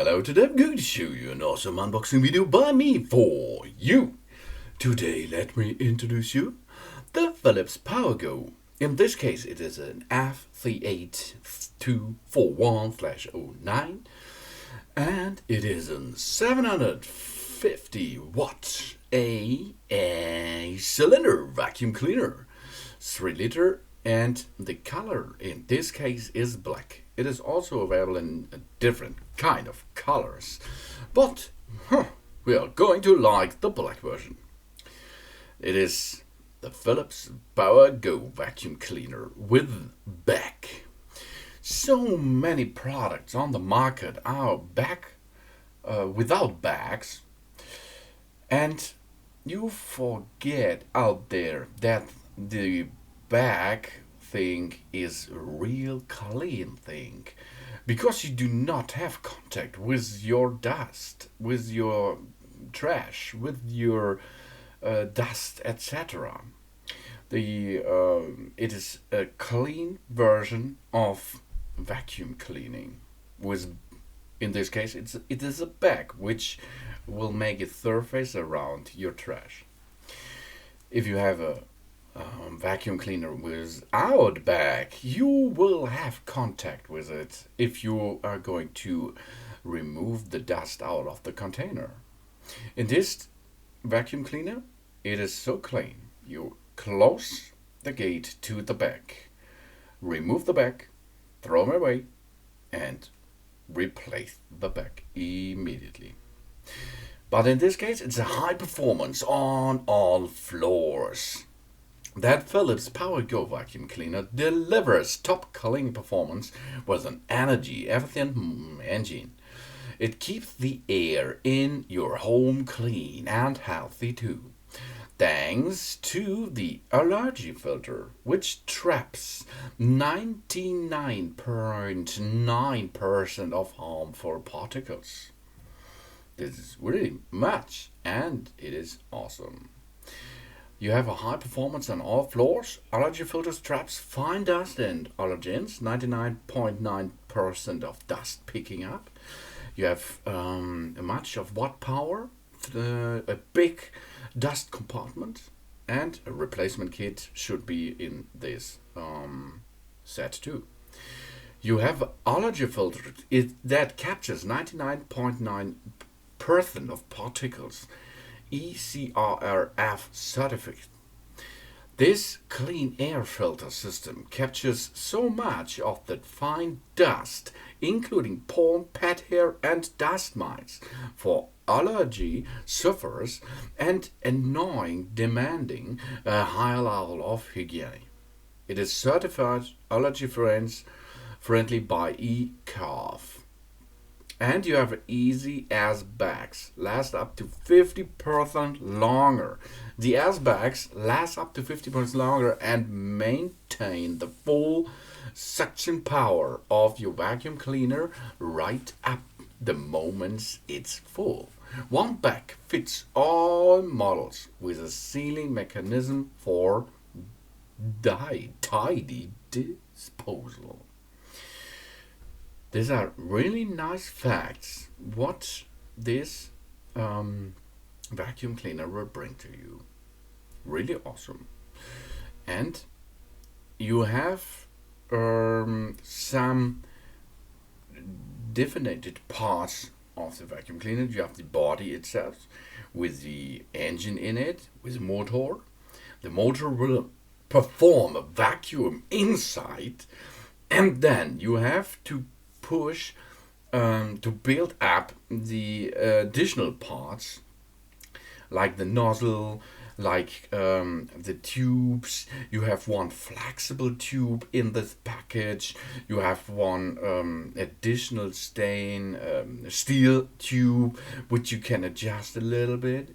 Hello, today I'm going to show you an awesome unboxing video by me for you. Today let me introduce you the Philips PowerGo. In this case it is an F8241/09 and it is a 750 watt a cylinder vacuum cleaner, 3 liter, and the color in this case is black. It is also available in a different kind of colors, but we are going to like the black version. It is the Philips PowerGo vacuum cleaner with bag. So many products on the market are without bags, and you forget out there that the bag thing is a real clean thing, because you do not have contact with your dust, with your trash, with your dust, etc. It is a clean version of vacuum cleaning. In this case, it is a bag which will make a surface around your trash. If you have a vacuum cleaner without bag, you will have contact with it if you are going to remove the dust out of the container. In this vacuum cleaner, it is so clean. You close the gate to the bag, remove the bag, throw them away, and replace the bag immediately. But in this case, it's a high performance on all floors. That Philips PowerGo vacuum cleaner delivers top cleaning performance with an energy-efficient engine. It keeps the air in your home clean and healthy too, thanks to the allergy filter, which traps 99.9% of harmful particles. This is really much, and it is awesome. You have a high performance on all floors. Allergy filters traps fine dust and allergens, 99.9% of dust picking up. You have much of watt power, a big dust compartment, and a replacement kit should be in this set too. You have allergy filter that captures 99.9% of particles, ECRF certificate. This clean air filter system captures so much of that fine dust, including pollen, pet hair, and dust mites, for allergy sufferers and demanding a high level of hygiene. It is certified allergy friendly by ECRF. And you have easy as bags, last up to 50% longer. The as bags last up to 50% longer and maintain the full suction power of your vacuum cleaner right up the moment it's full. One bag fits all models with a sealing mechanism for tidy disposal. These are really nice facts what this vacuum cleaner will bring to you. Really awesome. And you have some definite parts of the vacuum cleaner. You have the body itself with the engine in it, with motor. The motor will perform a vacuum inside, and then you have to push to build up the additional parts, like the nozzle, like the tubes. You have one flexible tube in this package. You have one additional steel tube which you can adjust a little bit.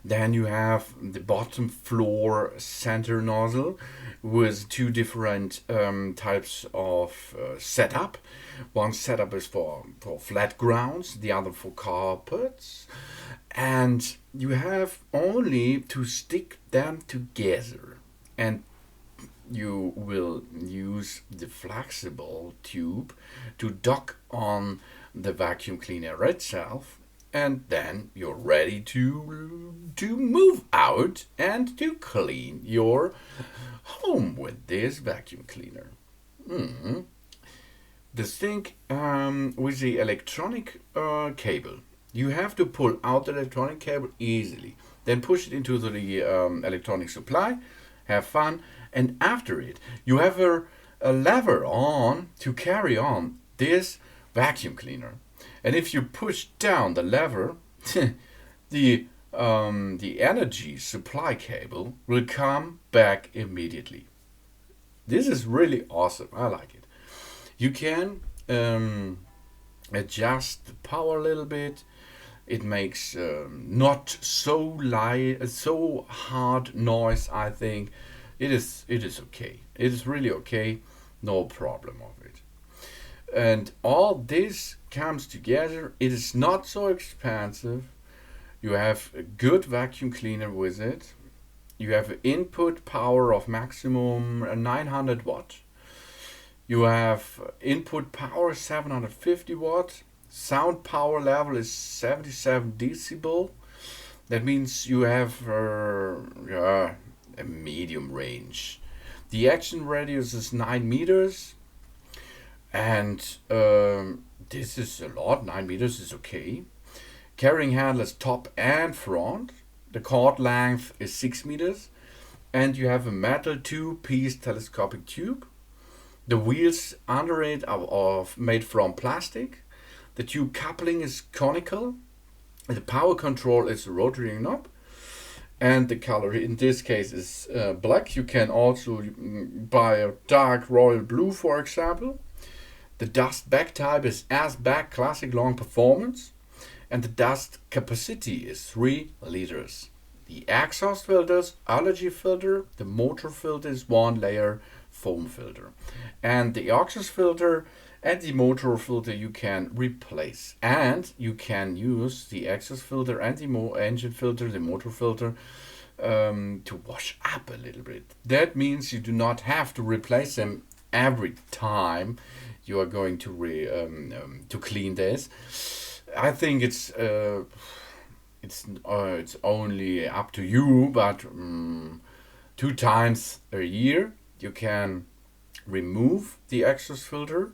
Then you have the bottom floor center nozzle with two different types of setup. One setup is for flat grounds, the other for carpets, and you have only to stick them together, and you will use the flexible tube to dock on the vacuum cleaner itself, and then you're ready to move out and to clean your home with this vacuum cleaner. The thing with the electronic cable, you have to pull out the electronic cable easily, then push it into the electronic supply, have fun, and after it you have a lever on to carry on this vacuum cleaner. And if you push down the lever, the energy supply cable will come back immediately. This is really awesome. I like it. You can adjust the power a little bit. It makes not so hard noise. I think it is okay. It is really okay. No problem of it. And all this comes together. It is not so expensive. You have a good vacuum cleaner with it. You have an input power of maximum 900 watt. You have input power 750 watt. Sound power level is 77 decibel. That means you have a medium range. The action radius is 9 meters. And this is a lot. 9 meters is okay. Carrying handle is top and front. The cord length is 6 meters. And you have a metal 2-piece telescopic tube. The wheels under it are made from plastic. The tube coupling is conical. The power control is a rotary knob. And the color in this case is black. You can also buy a dark royal blue, for example. The dust bag type is S-Bag Classic Long Performance. And the dust capacity is 3 liters. The exhaust filter is allergy filter. The motor filter is 1-layer foam filter. And the exhaust filter and the motor filter you can replace. And you can use the exhaust filter and the engine filter, the motor filter, to wash up a little bit. That means you do not have to replace them every time you are going to clean this. I think it's only up to you, but 2 times a year you can remove the exhaust filter,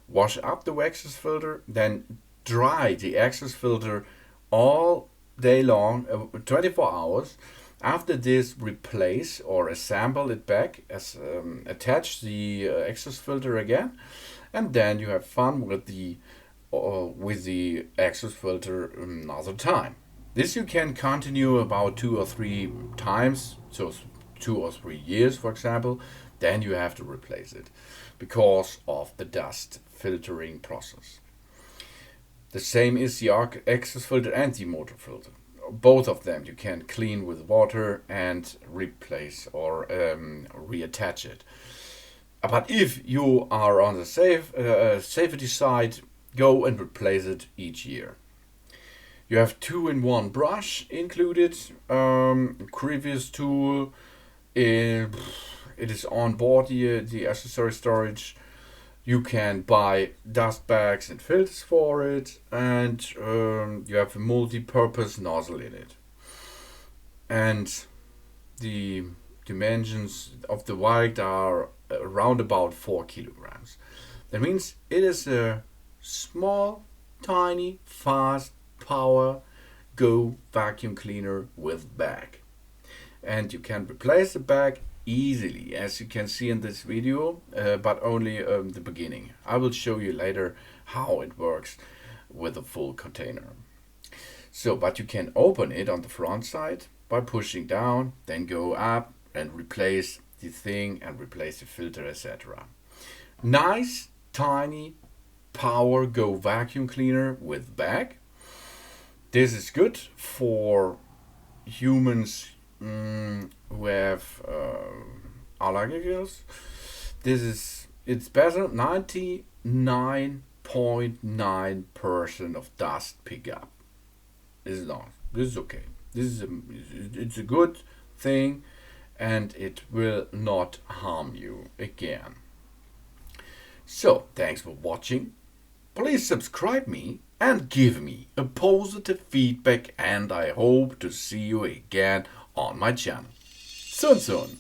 wash up the exhaust filter, then dry the exhaust filter all day long, 24 hours. After this, replace or assemble it back, attach the exhaust filter again, and then you have fun with the exhaust filter another time. This you can continue about 2 or 3 times, so 2 or 3 years, for example. Then you have to replace it because of the dust filtering process. The same is the exhaust filter and the motor filter. Both of them you can clean with water and replace or reattach it. But if you are on the safety side, go and replace it each year. You have 2-in-1 brush included, crevice tool. It is on board the accessory storage. You can buy dust bags and filters for it, and you have a multi-purpose nozzle in it. And the dimensions of the weight are around about 4 kilograms. That means it is a small, tiny, fast PowerGo vacuum cleaner with bag. And you can replace the bag easily, as you can see in this video, but only the beginning. I will show you later how it works with a full container. So, but you can open it on the front side by pushing down, then go up and replace the thing and replace the filter, etc. Nice, tiny PowerGo vacuum cleaner with bag. This is good for humans who have allergens. It's better. 99.9% of dust pickup is not. This is okay. It's a good thing, and it will not harm you again. So, thanks for watching. Please subscribe me and give me a positive feedback, and I hope to see you again on my channel. Soon.